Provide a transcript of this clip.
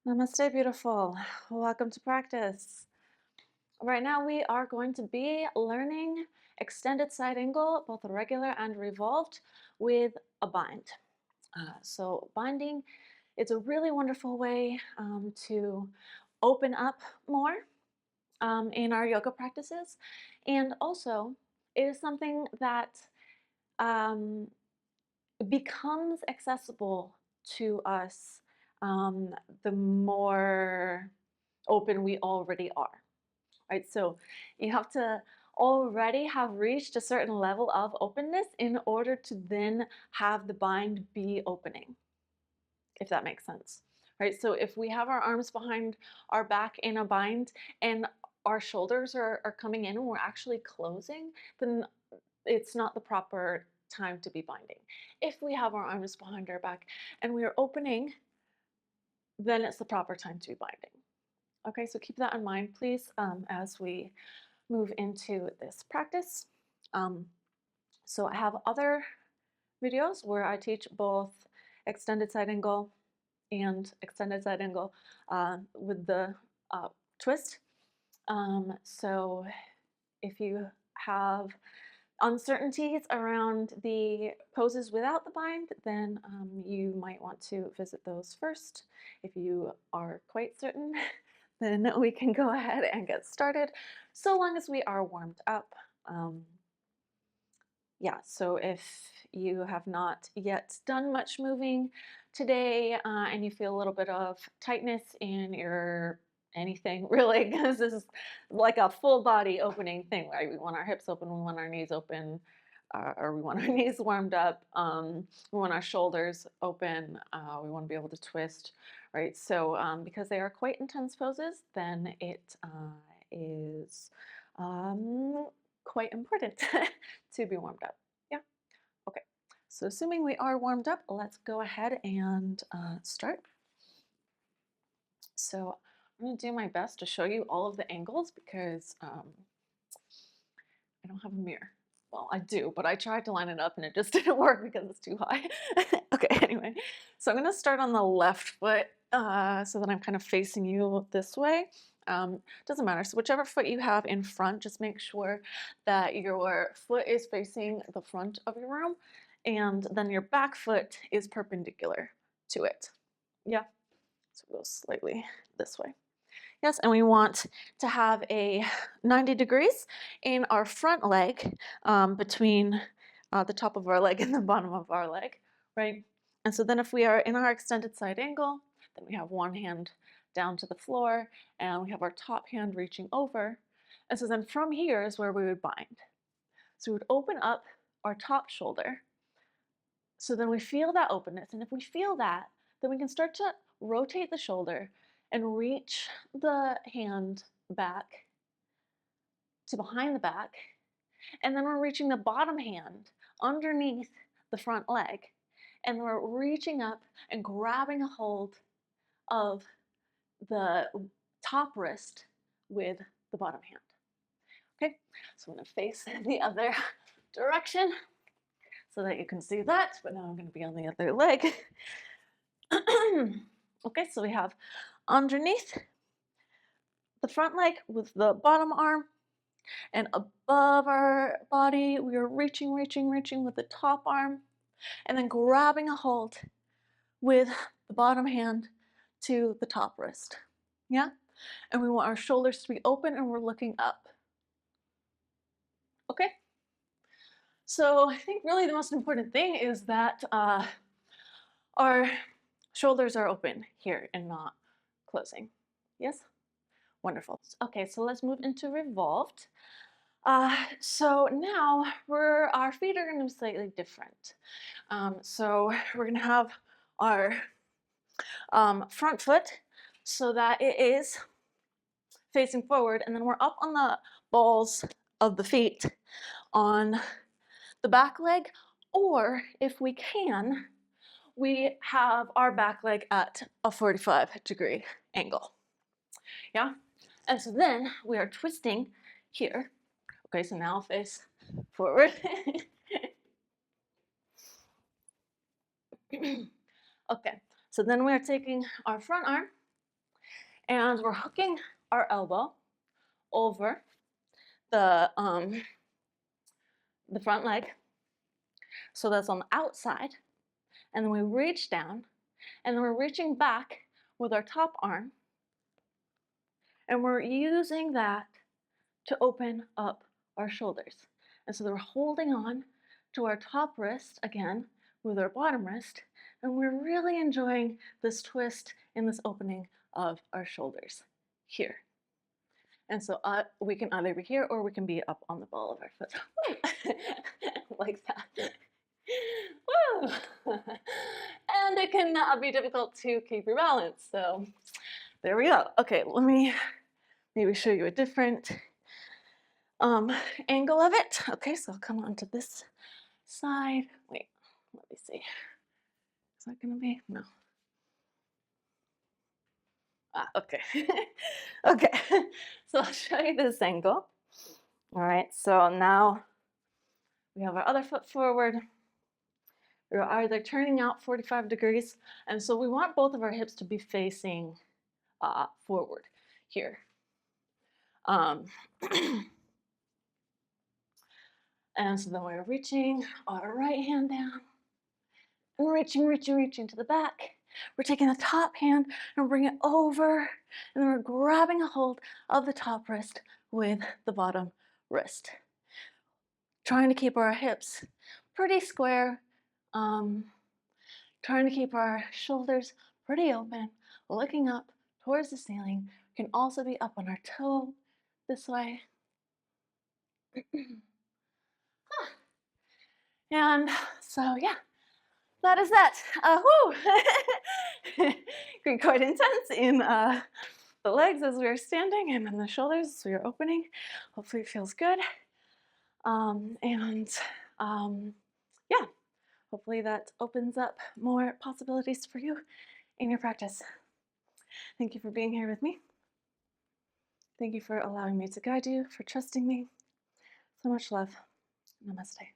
Namaste, beautiful. Welcome to practice. Right now, we are going to be learning extended side angle, both regular and revolved, with a bind. So, binding is a really wonderful way to open up more in our yoga practices, and also it is something that um, becomes accessible to us um, the more open we already are, right? So you have to already have reached a certain level of openness in order to then have the bind be opening, if that makes sense, right? So if we have our arms behind our back in a bind and our shoulders are coming in and we're actually closing, then it's not the proper time to be binding. If we have our arms behind our back and we are opening, then it's the proper time to be binding. Okay, so keep that in mind, please, as we move into this practice. Um, so I have other videos where I teach both extended side angle and extended side angle with the twist. So if you have uncertainties around the poses without the bind, then you might want to visit those first. If you are quite certain, then we can go ahead and get started, so long as we are warmed up. Yeah, so if you have not yet done much moving today and you feel a little bit of tightness in your anything really, because this is like a full body opening thing, right? We want our hips open, we want our knees open, or we want our knees warmed up, we want our shoulders open, we want to be able to twist, right? So because they are quite intense poses, then it is quite important to be warmed up. Yeah. Okay. So assuming we are warmed up, let's go ahead and start. So I'm going to do my best to show you all of the angles because I don't have a mirror. Well, I do, but I tried to line it up and it just didn't work because it's too high. Okay, anyway. So I'm going to start on the left foot so that I'm kind of facing you this way. Doesn't matter. So whichever foot you have in front, just make sure that your foot is facing the front of your room and then your back foot is perpendicular to it. Yeah. So we'll go slightly this way. Yes, and we want to have a 90 degrees in our front leg between the top of our leg and the bottom of our leg, right? And so then if we are in our extended side angle, then we have one hand down to the floor and we have our top hand reaching over. And so then from here is where we would bind. So we would open up our top shoulder. So then we feel that openness. And if we feel that, then we can start to rotate the shoulder and reach the hand back to behind the back. And then we're reaching the bottom hand underneath the front leg. And we're reaching up and grabbing a hold of the top wrist with the bottom hand. Okay, so I'm going to face the other direction so that you can see that, but now I'm going to be on the other leg. Okay, so we have underneath the front leg with the bottom arm, and above our body we are reaching with the top arm, and then grabbing a hold with the bottom hand to the top wrist. Yeah, and we want our shoulders to be open and we're looking up. Okay, so I think really the most important thing is that our shoulders are open here and not closing. Yes? Wonderful. Okay, so let's move into revolved. So now our feet are going to be slightly different. So we're going to have our front foot so that it is facing forward, and then we're up on the balls of the feet on the back leg, or if we can, we have our back leg at a 45-degree angle. Yeah? And so then we are twisting here. Okay, so now I'll face forward. Okay, so then we're taking our front arm And we're hooking our elbow over the front leg. So that's on the outside. And then we reach down, and then we're reaching back with our top arm, and we're using that to open up our shoulders. And so we're holding on to our top wrist again with our bottom wrist, and we're really enjoying this twist in this opening of our shoulders here. And so we can either be here or we can be up on the ball of our foot. Like that. Woo! And it can be difficult to keep your balance. So there we go. Okay, let me maybe show you a different angle of it. Okay, so I'll come onto this side. Wait, let me see. Is that gonna be? No. Okay. Okay, so I'll show you this angle. All right, so now we have our other foot forward. We're either turning out 45 degrees, and so we want both of our hips to be facing forward here. And so then we're reaching our right hand down, and reaching to the back. We're taking the top hand and bring it over, and then we're grabbing a hold of the top wrist with the bottom wrist. Trying to keep our hips pretty square, trying to keep our shoulders pretty open, looking up towards the ceiling. We can also be up on our toe this way. And so, yeah, that is that. Quite intense in the legs as we are standing, and in the shoulders as we are opening. Hopefully it feels good. Yeah, hopefully that opens up more possibilities for you in your practice. Thank you for being here with me. Thank you for allowing me to guide you, for trusting me. So much love. Namaste.